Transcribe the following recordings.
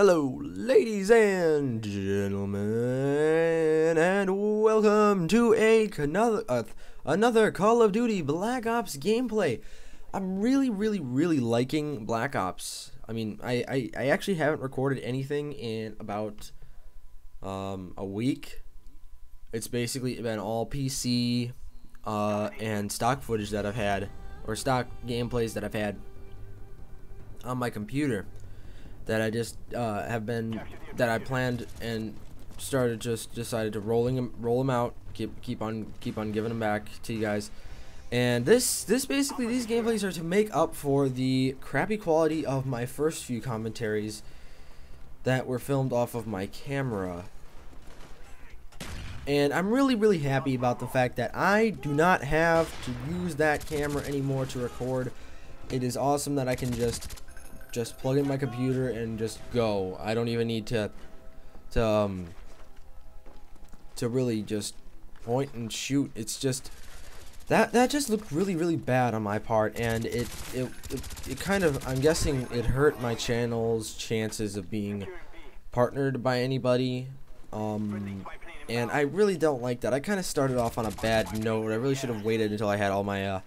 Hello, ladies and gentlemen, and welcome to another Call of Duty Black Ops gameplay. I'm really liking Black Ops. I mean, I actually haven't recorded anything in about a week. It's basically been all PC and stock footage that I've had, or stock gameplays that I've had on my computer that I just that I planned and decided to roll them out, keep on giving them back to you guys. And this basically, these gameplays are to make up for the crappy quality of my first few commentaries that were filmed off of my camera. And I'm really happy about the fact that I do not have to use that camera anymore to record. It is awesome that I can just plug in my computer and just go. I don't even need to really just point and shoot. It's just that just looked really bad on my part, and it kind of, I'm guessing it hurt my channel's chances of being partnered by anybody. And I really don't like that. I kind of started off on a bad note. I really should have waited until I had all my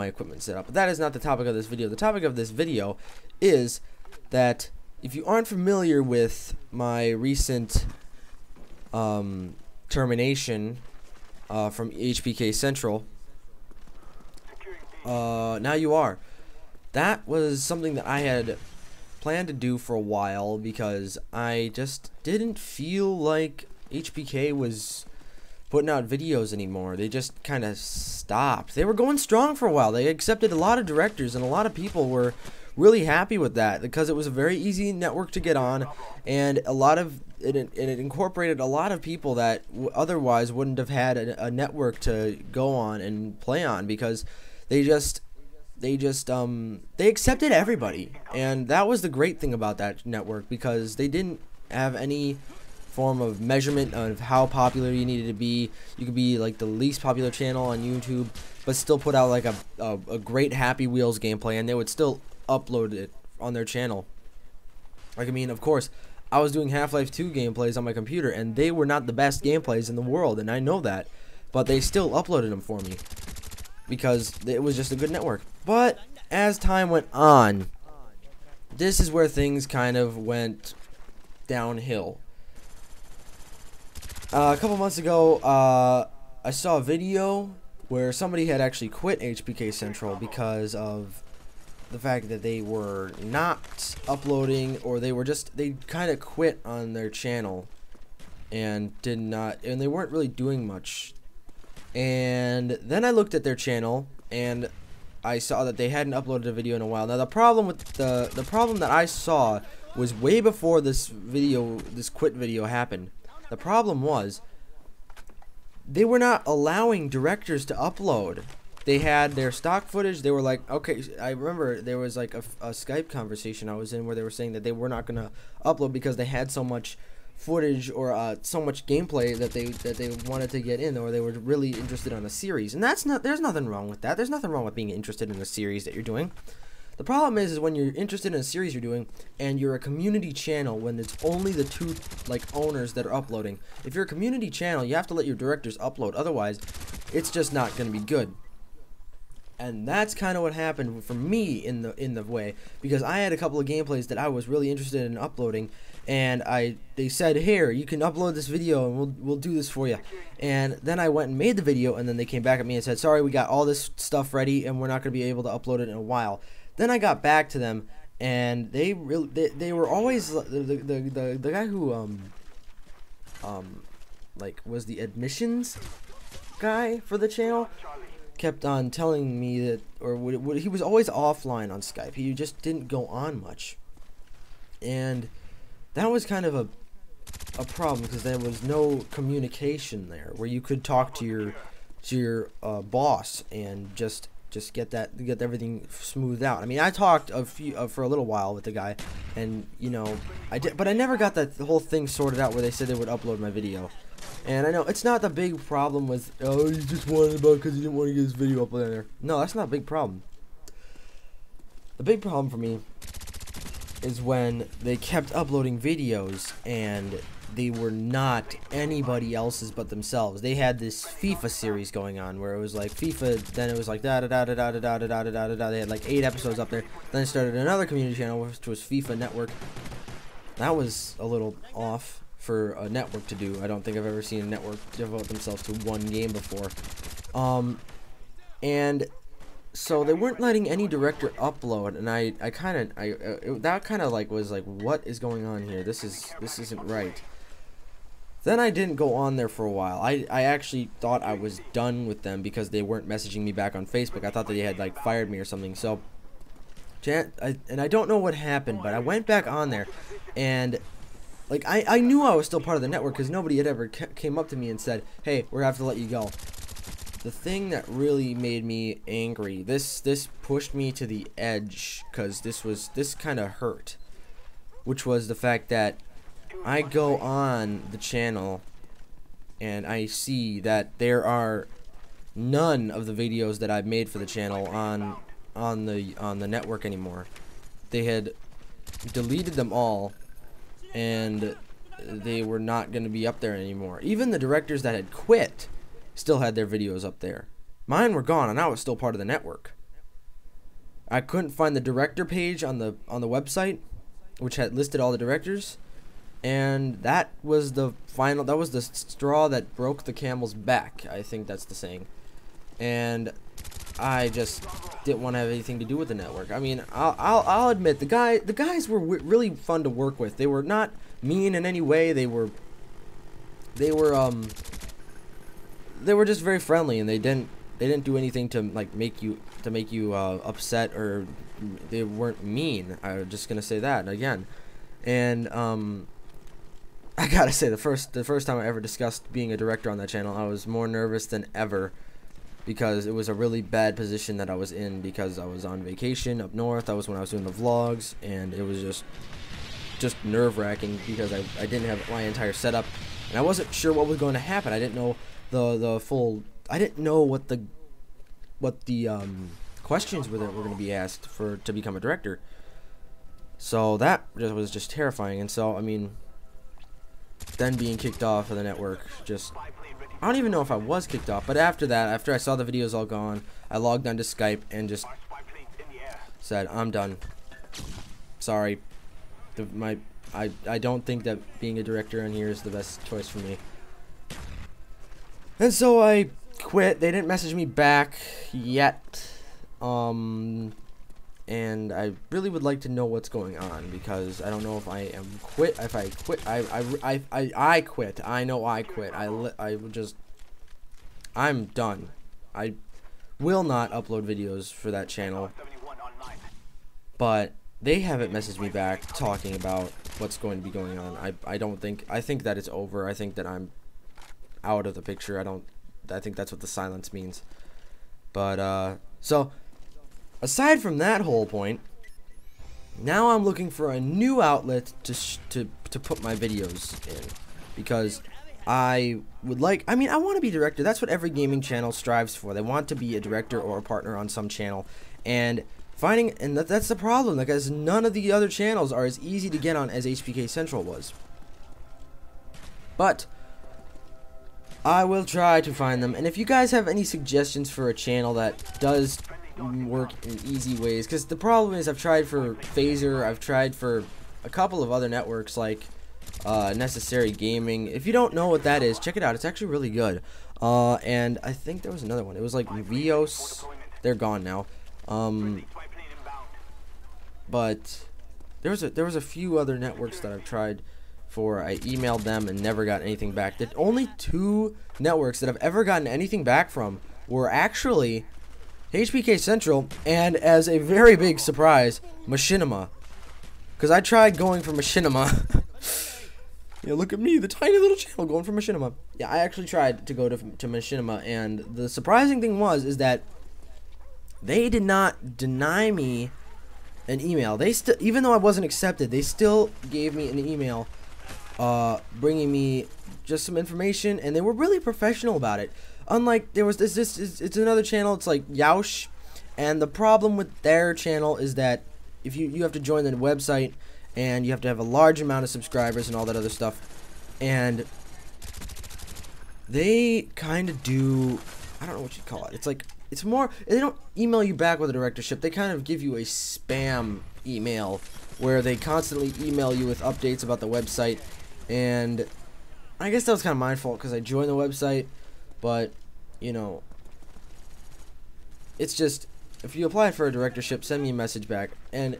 equipment set up. But that is not the topic of this video. The topic of this video is that if you aren't familiar with my recent termination from HBK Central, now you are. That was something that I had planned to do for a while because I just didn't feel like HBK was putting out videos anymore. They just kind of stopped. They were going strong for a while. They accepted a lot of directors, and a lot of people were really happy with that because it was a very easy network to get on, and it incorporated a lot of people that otherwise wouldn't have had a network to go on and play on, because they accepted everybody. And that was the great thing about that network, because they didn't have any form of measurement of how popular you needed to be. You could be like the least popular channel on YouTube but still put out like a great Happy Wheels gameplay, and they would still upload it on their channel. Like, I mean, of course, I was doing Half-Life 2 gameplays on my computer, and they were not the best gameplays in the world, and I know that, but they still uploaded them for me because it was just a good network. But as time went on, this is where things kind of went downhill. A couple months ago, I saw a video where somebody had actually quit HBK Central because of the fact that they were not uploading, or they kind of quit on their channel and they weren't really doing much. And then I looked at their channel and I saw that they hadn't uploaded a video in a while. Now the problem with the problem that I saw was way before this quit video happened. The problem was they were not allowing directors to upload. They had their stock footage. They were like, okay, I remember there was like a Skype conversation I was in where they were saying that they were not going to upload because they had so much footage or so much gameplay that they wanted to get in, or they were really interested in a series. And there's nothing wrong with that. There's nothing wrong with being interested in a series that you're doing. The problem is when you're interested in a series you're doing and you're a community channel, when it's only the two owners that are uploading. If you're a community channel, you have to let your directors upload, otherwise it's just not going to be good. And that's kind of what happened for me in the way, because I had a couple of gameplays that I was really interested in uploading, and they said, here, you can upload this video and we'll do this for you. And then I went and made the video, and then they came back at me and said, sorry, we got all this stuff ready and we're not going to be able to upload it in a while. Then I got back to them, and they were always the guy who was the admissions guy for the channel, kept on telling me that, he was always offline on Skype. He just didn't go on much, and that was kind of a problem, because there was no communication there where you could talk to your boss and just get everything smoothed out. I mean, I talked for a little while with the guy, and you know, but I never got the whole thing sorted out where they said they would upload my video. And I know it's not the big problem with, oh, you just wanted about because you didn't want to get this video uploaded there. No, that's not a big problem. The big problem for me is when they kept uploading videos and they were not anybody else's but themselves. They had this FIFA series going on where it was like FIFA, then it was like da da da da da da da da da da da da. They had like 8 episodes up there. Then they started another community channel which was FIFA Network. That was a little off for a network to do. I don't think I've ever seen a network devote themselves to one game before. And so they weren't letting any director upload, and that kind of like was like, what is going on here? This isn't right. Then I didn't go on there for a while. I actually thought I was done with them because they weren't messaging me back on Facebook. I thought that they had like fired me or something. So, and I don't know what happened, but I went back on there, and like I knew I was still part of the network because nobody had ever came up to me and said, "Hey, we're gonna have to let you go." The thing that really made me angry, this pushed me to the edge, because this kind of hurt, which was the fact that I go on the channel and I see that there are none of the videos that I've made for the channel on the network anymore. They had deleted them all, and they were not going to be up there anymore. Even the directors that had quit still had their videos up there. Mine were gone, and I was still part of the network. I couldn't find the director page on the website, which had listed all the directors, and that was the straw that broke the camel's back. I think that's the saying. And I just didn't want to have anything to do with the network. I mean, I'll admit the guys were really fun to work with. They were not mean in any way. They were just very friendly, and they didn't do anything to like make you upset, or they weren't mean. I'm just gonna say that again. And I gotta say, the first time I ever discussed being a director on that channel, I was more nervous than ever, because it was a really bad position that I was in, because I was on vacation up north. That was when I was doing the vlogs, and it was just nerve-wracking because I didn't have my entire setup, and I wasn't sure what was going to happen. I didn't know I didn't know what the questions were going to be asked to become a director. So that was just terrifying. And so, I mean, then being kicked off of the network, I don't even know if I was kicked off, but after that, after I saw the videos all gone, I logged onto Skype and just said, I'm done. Sorry. I don't think that being a director on here is the best choice for me. And so I quit. They didn't message me back yet. And I really would like to know what's going on, because I don't know if I am quit. If I quit, I quit. I know I quit. I'm done. I will not upload videos for that channel. But they haven't messaged me back talking about what's going to be going on. I think that it's over. I think that I'm out of the picture. I think that's what the silence means. But so aside from that whole point, now I'm looking for a new outlet to put my videos in, because I want to be a director. That's what every gaming channel strives for. They want to be a director or a partner on some channel, and that's the problem, because none of the other channels are as easy to get on as HPK Central was. But I will try to find them, and if you guys have any suggestions for a channel that does work in easy ways, because the problem is I've tried for Phaser, I've tried for a couple of other networks like Necessary Gaming. If you don't know what that is, check it out. It's actually really good. And I think there was another one. It was like Vios. They're gone now. But there was a few other networks that I've tried for. I emailed them and never got anything back. The only 2 networks that I've ever gotten anything back from were actually HPK Central, and as a very big surprise, Machinima. Because I tried going for Machinima. Yeah, look at me, the tiny little channel going for Machinima. Yeah, I actually tried to go to Machinima, and the surprising thing is that they did not deny me an email. Even though I wasn't accepted, they still gave me an email bringing me just some information, and they were really professional about it. Unlike, it's another channel, it's like Yaush, and the problem with their channel is that if you have to join the website, and you have to have a large amount of subscribers and all that other stuff. And they kind of do, I don't know what you'd call it. It's like, it's more, they don't email you back with a directorship. They kind of give you a spam email where they constantly email you with updates about the website. And I guess that was kind of my fault because I joined the website, but, you know, it's just, if you apply for a directorship, send me a message back. And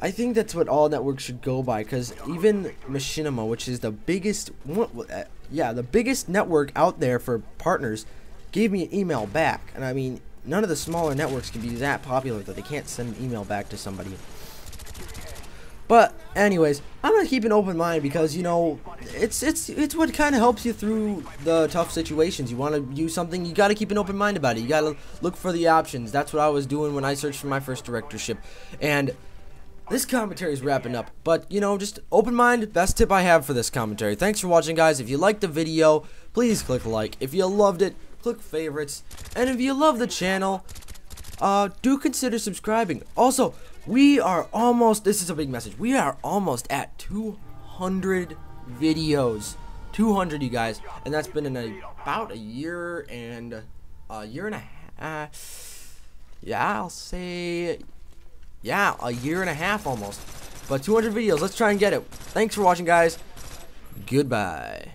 I think that's what all networks should go by, because even Machinima, which is the biggest, the biggest network out there for partners, gave me an email back. And I mean, none of the smaller networks can be that popular that they can't send an email back to somebody. But anyways, I'm gonna keep an open mind because, you know, it's what kind of helps you through the tough situations. You want to use something, you got to keep an open mind about it. You got to look for the options. That's what I was doing when I searched for my first directorship. And this commentary is wrapping up, but, you know, just open mind. Best tip I have for this commentary. Thanks for watching, guys. If you liked the video, please click like. If you loved it, click favorites. And if you love the channel, do consider subscribing. Also, we are almost, this is a big message, we are almost at 200 videos. 200, you guys. And that's been in about a year and a half. Yeah, I'll say, yeah, a year and a half almost. But 200 videos, let's try and get it. Thanks for watching, guys. Goodbye.